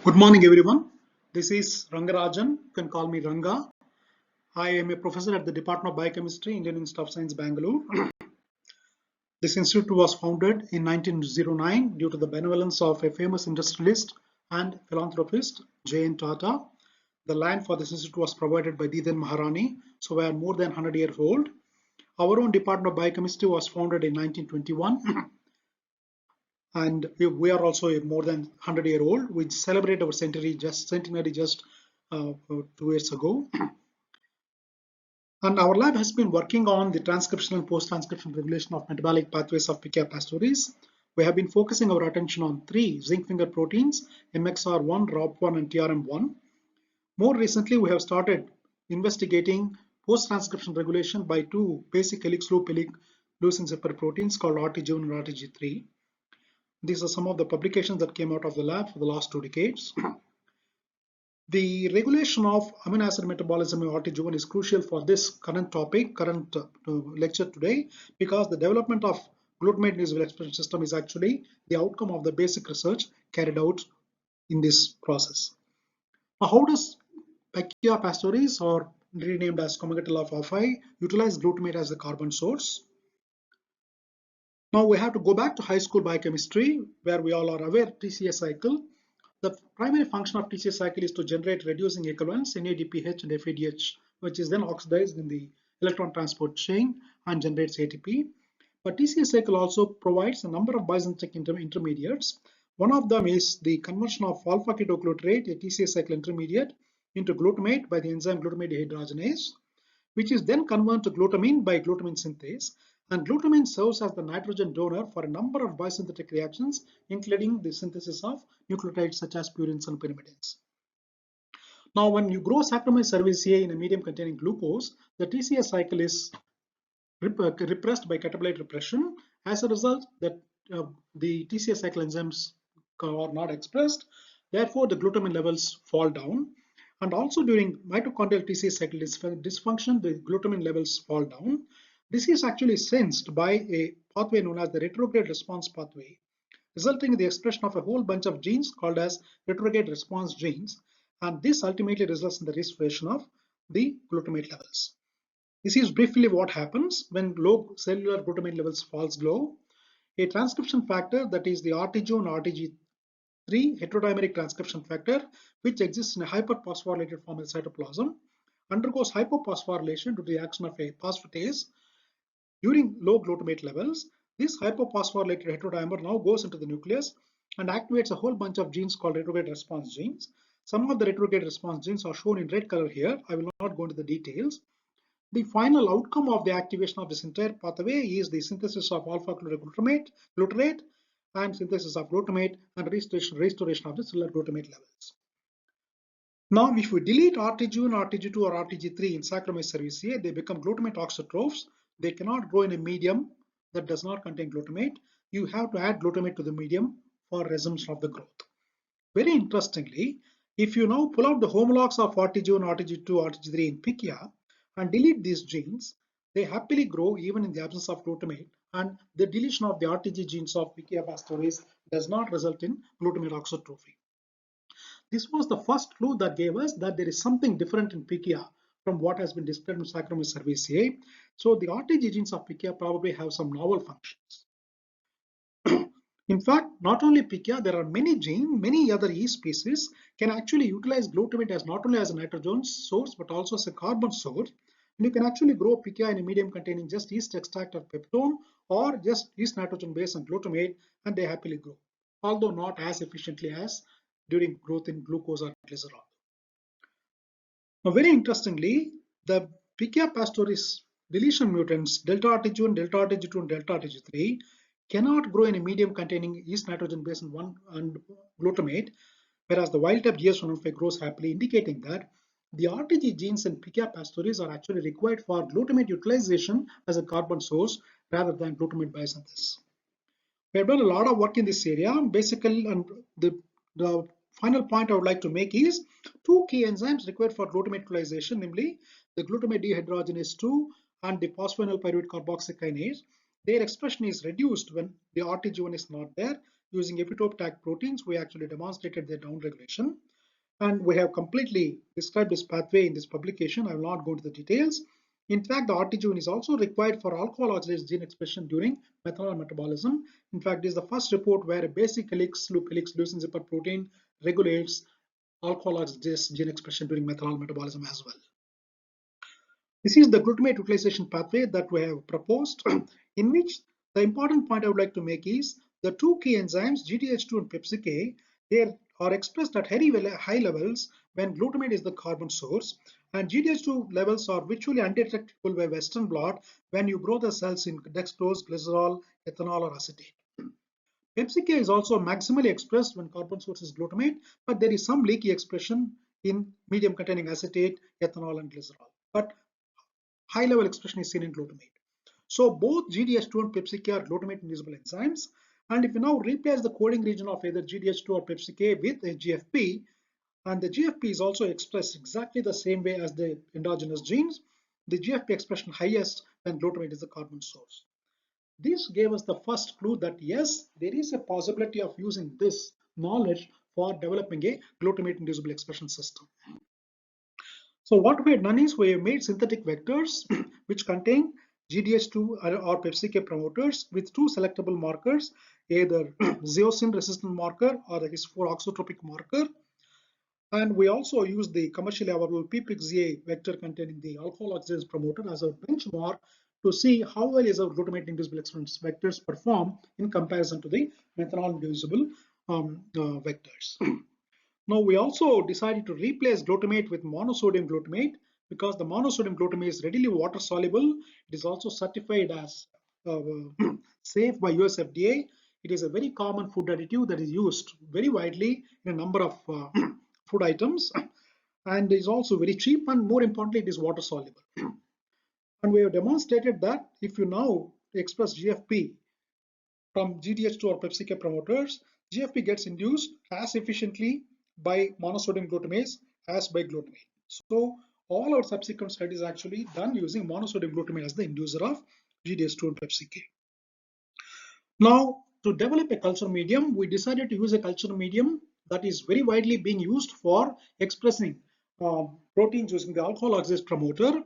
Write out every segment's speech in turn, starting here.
Good morning, everyone. This is Rangarajan. You can call me Ranga. I am a professor at the Department of Biochemistry, Indian Institute of Science, Bangalore. This institute was founded in 1909 due to the benevolence of a famous industrialist and philanthropist, J.N. Tata. The land for this institute was provided by the then Maharani, so we are more than 100 years old. Our own Department of Biochemistry was founded in 1921. And we are also a more than 100-year-old. We celebrate our centenary just 2 years ago. And our lab has been working on the transcription and post-transcription regulation of metabolic pathways of Pichia pastoris. We have been focusing our attention on three zinc finger proteins, MXR1, ROP1, and TRM1. More recently, we have started investigating post-transcription regulation by two basic helix loop leucine zipper proteins called RTG1 and RTG3. These are some of the publications that came out of the lab for the last 2 decades. The regulation of amino acid metabolism in RTG1 is crucial for this current lecture today, because the development of glutamate inducible expression system is actually the outcome of the basic research carried out in this process. Now, how does Pichia pastoris, or renamed as Comagatella fauci, utilize glutamate as the carbon source? Now we have to go back to high school biochemistry, where we all are aware TCA cycle. The primary function of TCA cycle is to generate reducing equivalents NADPH and FADH, which is then oxidized in the electron transport chain and generates ATP. But TCA cycle also provides a number of biosynthetic intermediates. One of them is the conversion of alpha ketoglutarate, a TCA cycle intermediate, into glutamate by the enzyme glutamate dehydrogenase, which is then converted to glutamine by glutamine synthase. And glutamine serves as the nitrogen donor for a number of biosynthetic reactions, including the synthesis of nucleotides such as purines and pyrimidines. Now, when you grow Saccharomyces cerevisiae in a medium containing glucose, the TCA cycle is repressed by catabolite repression. As a result, the TCA cycle enzymes are not expressed. Therefore, the glutamine levels fall down. And also during mitochondrial TCA cycle dysfunction, the glutamine levels fall down. This is actually sensed by a pathway known as the retrograde response pathway, resulting in the expression of a whole bunch of genes called as retrograde response genes. And this ultimately results in the restoration of the glutamate levels. This is briefly what happens when low cellular glutamate levels falls low. A transcription factor, that is the RTG1 RTG3 heterodimeric transcription factor, which exists in a hyperphosphorylated form in cytoplasm, undergoes hypophosphorylation due to the action of a phosphatase. During low glutamate levels, this hypophosphorylated heterodimer now goes into the nucleus and activates a whole bunch of genes called retrograde response genes. Some of the retrograde response genes are shown in red color here. I will not go into the details. The final outcome of the activation of this entire pathway is the synthesis of alpha glutarate, and synthesis of glutamate and restoration of the cellular glutamate levels. Now, if we delete RTG1, RTG2, or RTG3 in Saccharomyces cerevisiae, they become glutamate auxotrophs. They cannot grow in a medium that does not contain glutamate. You have to add glutamate to the medium for resumption of the growth. Very interestingly, if you now pull out the homologs of RTG1, RTG2, RTG3 in Pichia and delete these genes, they happily grow even in the absence of glutamate, and the deletion of the RTG genes of Pichia pastoris does not result in glutamate auxotrophy. This was the first clue that gave us that there is something different in Pichia from what has been described in Saccharomyces cerevisiae. So the RTG genes of Pichia probably have some novel functions. In fact, not only Pichia, there are many genes, many other yeast species can actually utilize glutamate as not only as a nitrogen source but also as a carbon source. And you can actually grow Pichia in a medium containing just yeast extract or peptone, or just yeast nitrogen base and glutamate, and they happily grow, although not as efficiently as during growth in glucose or glycerol. Now, very interestingly, the Pichia pastoris deletion mutants delta RTG1, delta RTG2, and delta RTG3 cannot grow in a medium containing yeast nitrogen base and glutamate, whereas the wild type GS115 grows happily, indicating that the RTG genes in Pichia pastoris are actually required for glutamate utilization as a carbon source rather than glutamate biosynthesis. We have done a lot of work in this area. Basically, and the final point I would like to make is two key enzymes required for glutamate utilization, namely the glutamate dehydrogenase 2 and the phosphoenol pyruvate carboxykinase. Their expression is reduced when the RTG1 is not there. using epitope tag proteins, we actually demonstrated their downregulation. And we have completely described this pathway in this publication. I will not go into the details. In fact, the RT gene is also required for alcohol oxidase gene expression during methanol metabolism. In fact, this is the first report where a basic helix loop helix leucine zipper protein regulates alcohol oxidase gene expression during methanol metabolism as well. This is the glutamate utilization pathway that we have proposed, in which the important point I would like to make is the two key enzymes, GDH2 and PepsiK, they are expressed at high levels when glutamate is the carbon source, and GDH2 levels are virtually undetectable by Western blot when you grow the cells in dextrose, glycerol, ethanol, or acetate. PepsiK is also maximally expressed when carbon source is glutamate, but there is some leaky expression in medium containing acetate, ethanol, and glycerol. But high level expression is seen in glutamate. So both GDH2 and PepsiK are glutamate inducible enzymes. And if you now replace the coding region of either GDH2 or PepsiK with a GFP, and the GFP is also expressed exactly the same way as the endogenous genes, the GFP expression highest when glutamate is the carbon source. This gave us the first clue that yes, there is a possibility of using this knowledge for developing a glutamate inducible expression system. So what we have done is we have made synthetic vectors which contain GDH2 or PepsiK promoters with two selectable markers, either zeosin resistant marker or the His4 oxotropic marker. And we also use the commercially available PPXZA vector containing the alcohol oxidase promoter as our benchmark to see how well is our glutamate inducible expression vectors perform in comparison to the methanol inducible vectors. Now we also decided to replace glutamate with monosodium glutamate because the monosodium glutamate is readily water soluble. It is also certified as safe by US FDA. It is a very common food additive that is used very widely in a number of food items, and is also very cheap, and more importantly it is water soluble. And we have demonstrated that if you now express GFP from GDH2 or PepsiK promoters, GFP gets induced as efficiently by monosodium glutamase as by glutamate. So all our subsequent studies actually done using monosodium glutamate as the inducer of GDH2 and PepsiK. Now, to develop a culture medium, we decided to use a culture medium that is very widely being used for expressing proteins using the alcohol oxidase promoter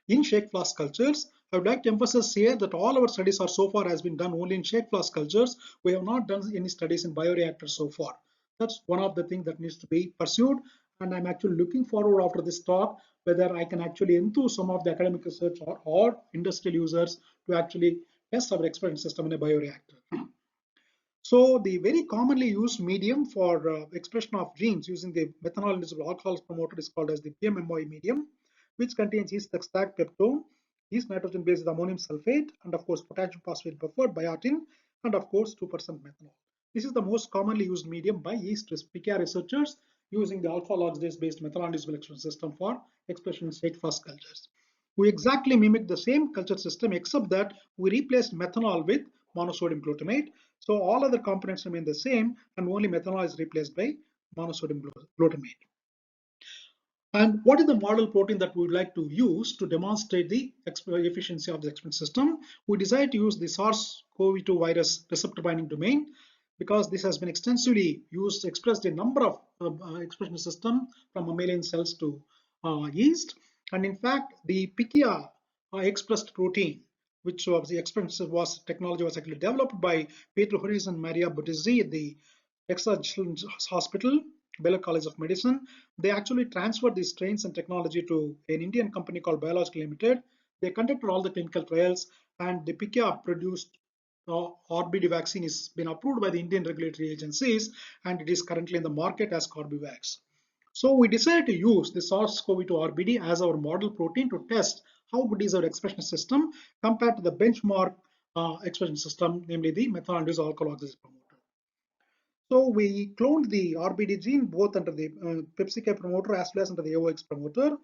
in shake flask cultures. I would like to emphasize here that all our studies are so far has been done only in shake flask cultures. We have not done any studies in bioreactors so far. That's one of the things that needs to be pursued, and I'm actually looking forward after this talk whether I can actually enthuse some of the academic research or industrial users to actually test our expression system in a bioreactor. So the very commonly used medium for expression of genes using the methanol inducible alcohol promoter is called as the PMMOI medium, which contains yeast extract, peptone, yeast nitrogen based ammonium sulfate, and of course potassium phosphate buffer, biotin, and of course 2% methanol. This is the most commonly used medium by yeast Pichia researchers using the alcohol oxidase based methanol inducible expression system for expression in shake flask cultures. We exactly mimic the same culture system except that we replaced methanol with monosodium glutamate. So all other components remain the same and only methanol is replaced by monosodium glutamate. And what is the model protein that we would like to use to demonstrate the efficiency of the experiment system? We decided to use the SARS-CoV-2 virus receptor binding domain because this has been extensively used, expressed in a number of expression system from mammalian cells to yeast. And in fact, the Pichia expressed protein, which was the experiment technology was actually developed by Peter Horis and Maria Bottizzi at the Texas Children's Hospital, Baylor College of Medicine. They actually transferred these strains and technology to an Indian company called Biological Limited. They conducted all the clinical trials, and the Pichia produced RBD vaccine has been approved by the Indian regulatory agencies, and it is currently in the market as Corbevax. So we decided to use the SARS-CoV-2 RBD as our model protein to test how good is our expression system compared to the benchmark expression system, namely the methanol-induced alcohol oxidase promoter. So we cloned the RBD gene both under the PepsiK promoter as well as under the AOX promoter.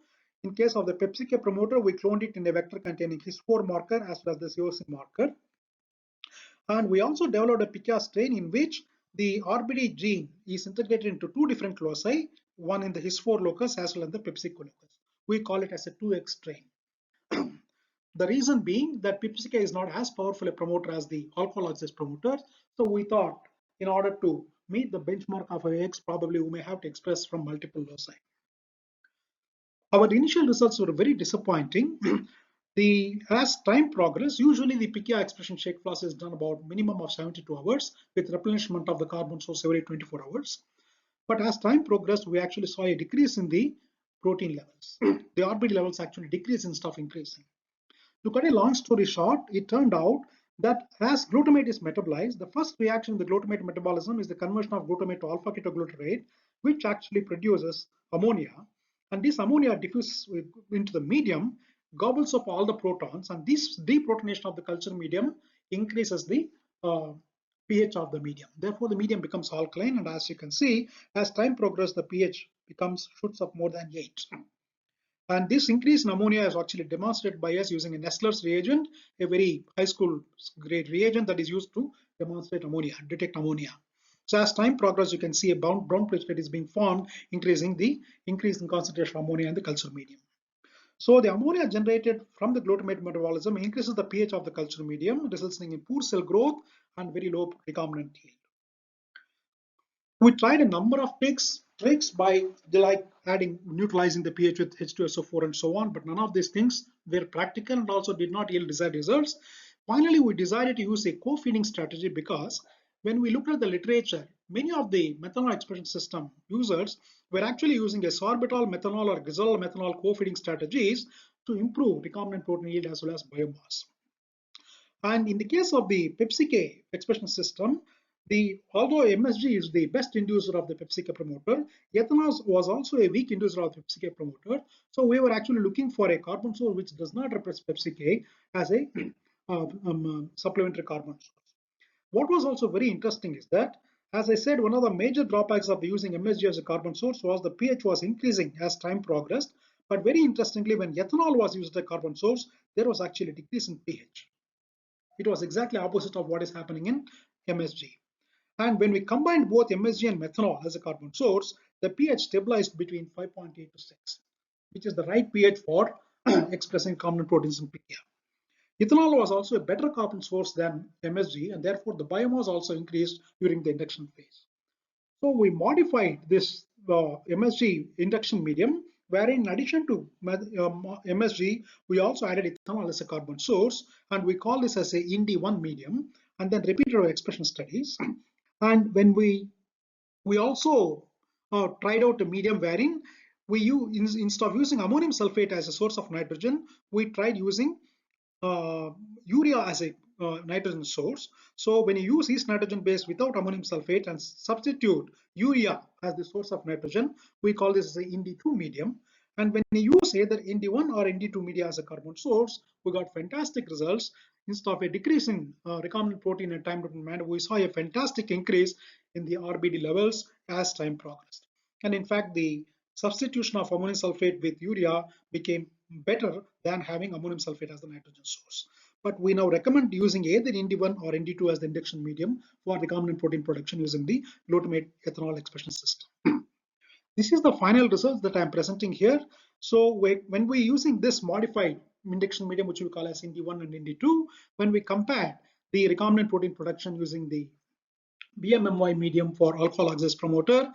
In case of the PepsiK promoter, we cloned it in a vector containing His4 marker as well as the zeosin marker. And we also developed a Pichia strain in which the RBD gene is integrated into two different loci, one in the His4 locus as well as the PepsiK locus. We call it as a 2X strain. The reason being that PepsiK is not as powerful a promoter as the alcohol oxidase promoter. So we thought in order to meet the benchmark of AX, probably we may have to express from multiple loci. Our initial results were very disappointing. As time progressed, usually the Pichia expression shake flash is done about minimum of 72 hours with replenishment of the carbon source every 24 hours. But as time progressed, we actually saw a decrease in the protein levels. The RBD levels actually decreased instead of increasing. To cut a long story short, it turned out that as glutamate is metabolized, the first reaction in the glutamate metabolism is the conversion of glutamate to alpha ketoglutarate, which actually produces ammonia. And this ammonia diffuses into the medium, gobbles up all the protons, and this deprotonation of the culture medium increases the pH of the medium. Therefore, the medium becomes alkaline, and as you can see, as time progresses, the pH shoots up more than 8. And this increase in ammonia is actually demonstrated by us using a Nestler's reagent, a very high school grade reagent that is used to demonstrate ammonia, detect ammonia. So as time progresses, you can see a brown platelet is being formed, increasing the increase in concentration of ammonia in the culture medium. So the ammonia generated from the glutamate metabolism increases the pH of the culture medium, resulting in poor cell growth and very low recombinant yield. We tried a number of tricks by neutralizing the pH with H2SO4 and so on, but none of these things were practical and also did not yield desired results. Finally, we decided to use a co-feeding strategy because when we looked at the literature, many of the methanol expression system users were actually using a sorbitol methanol or glycerol methanol co-feeding strategies to improve recombinant protein yield as well as biomass. And in the case of the PepsiK expression system, although MSG is the best inducer of the PepsiK promoter, ethanol was also a weak inducer of the PepsiK promoter. So we were actually looking for a carbon source which does not repress PepsiK as a supplementary carbon source. What was also very interesting is that, as I said, one of the major drawbacks of using MSG as a carbon source was the pH was increasing as time progressed. But very interestingly, when ethanol was used as a carbon source, there was actually a decrease in pH. It was exactly opposite of what is happening in MSG. And when we combined both MSG and methanol as a carbon source, the pH stabilized between 5.8 to 6, which is the right pH for expressing recombinant proteins in Pichia. Ethanol was also a better carbon source than MSG, and therefore the biomass also increased during the induction phase. So we modified this MSG induction medium, wherein in addition to MSG, we also added ethanol as a carbon source, and we call this as a IND1 medium, and then repeated our expression studies. And when we also tried out a medium wherein instead of using ammonium sulfate as a source of nitrogen, we tried using urea as a nitrogen source. So when you use yeast nitrogen base without ammonium sulfate and substitute urea as the source of nitrogen, we call this as a IND2 medium. And when you use either IND1 or IND2 media as a carbon source, we got fantastic results. Instead of a decrease in recombinant protein and time dependent manner, we saw a fantastic increase in the RBD levels as time progressed. And in fact, the substitution of ammonium sulfate with urea became better than having ammonium sulfate as the nitrogen source. But we now recommend using either IND1 or IND2 as the induction medium for recombinant protein production using the glutamate ethanol expression system. This is the final results that I am presenting here. So when we're using this modified induction medium, which we call as IND1 and IND2, when we compare the recombinant protein production using the BMMY medium for alcohol oxidase promoter,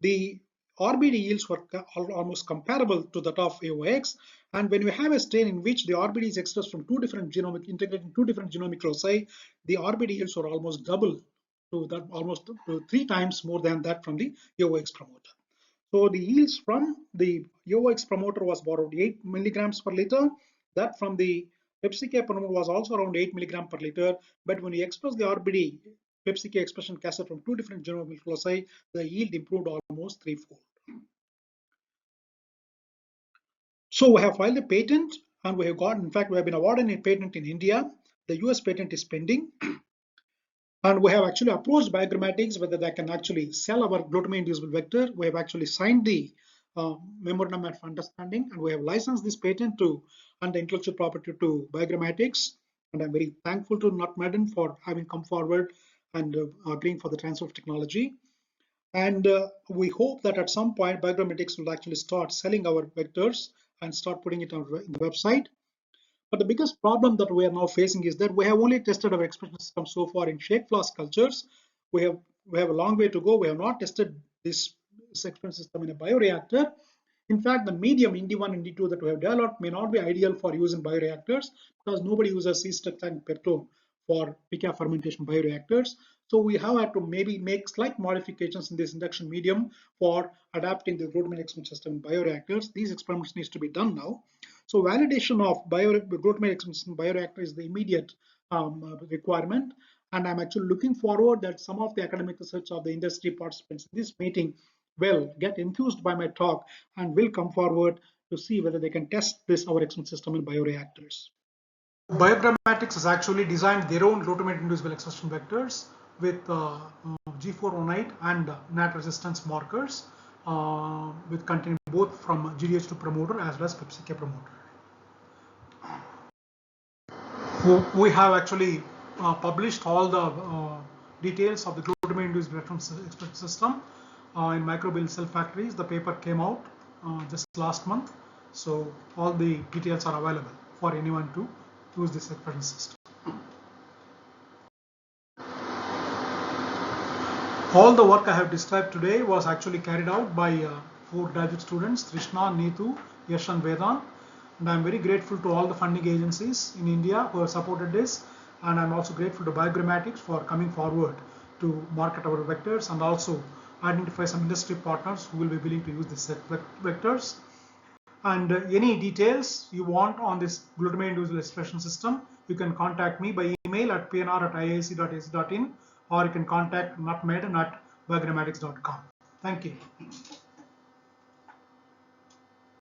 the RBD yields were almost comparable to that of AOX. And when we have a strain in which the RBD is expressed from integrating two different genomic loci, the RBD yields were almost double to that, almost to 3 times more than that from the AOX promoter. So the yields from the AOX promoter was about 8 milligrams per liter. That from the PepsiK promoter was also around 8 milligram per liter. But when we express the RBD PepsiK expression cassette from 2 different genomic loci, the yield improved almost 3-fold. So we have filed a patent, and we have got, in fact, we have been awarded a patent in India. The US patent is pending. And we have actually approached Biogrammatics whether they can actually sell our glutamate inducible vector. We have actually signed the memorandum of understanding, and we have licensed this patent under intellectual property to Biogrammatics. And I'm very thankful to Nut Madden for having come forward and agreeing for the transfer of technology. And we hope that at some point Biogrammatics will actually start selling our vectors and start putting it on the website. But the biggest problem that we are now facing is that we have only tested our expression system so far in shake flask cultures. We have we have a long way to go. We have not tested this expression system in a bioreactor. In fact, the medium Indi1 and Indi2 that we have developed may not be ideal for use in bioreactors because nobody uses C-structuring peptone for Pichia fermentation bioreactors. So we have had to maybe make slight modifications in this induction medium for adapting the glutamate expression system in bioreactors. These experiments needs to be done now. So validation of glutamate expression system bioreactor is the immediate requirement. And I'm actually looking forward that some of the academic research of the industry participants in this meeting will get enthused by my talk and will come forward to see whether they can test this our experiment system in bioreactors. Biogrammatics has actually designed their own glutamate inducible expression vectors with G418 and NAT resistance markers with containing both from GDH2 promoter as well as Pichia promoter. We have actually published all the details of the glutamate inducible expression system in microbial cell factories. The paper came out just last month, so all the details are available for anyone to use this expression system. All the work I have described today was actually carried out by 4 graduate students, Trishna, Neetu, Yash and Vedant. And I'm very grateful to all the funding agencies in India who have supported this. And I'm also grateful to Biogrammatics for coming forward to market our vectors and also identify some industry partners who will be willing to use these vectors. And any details you want on this glutamate inducible expression system, you can contact me by email at pnr@iiac.ac.in or you can contact nutmed@biogrammatics.com. Thank you.